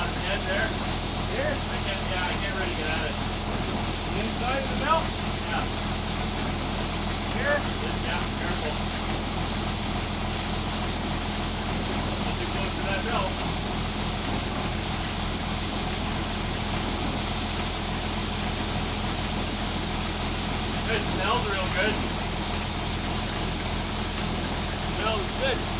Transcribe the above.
on the head there. Here? I can't really get at it. Inside the belt? Yeah. Here? Yeah, careful. Not too close to that belt. It smells real good. Smells good.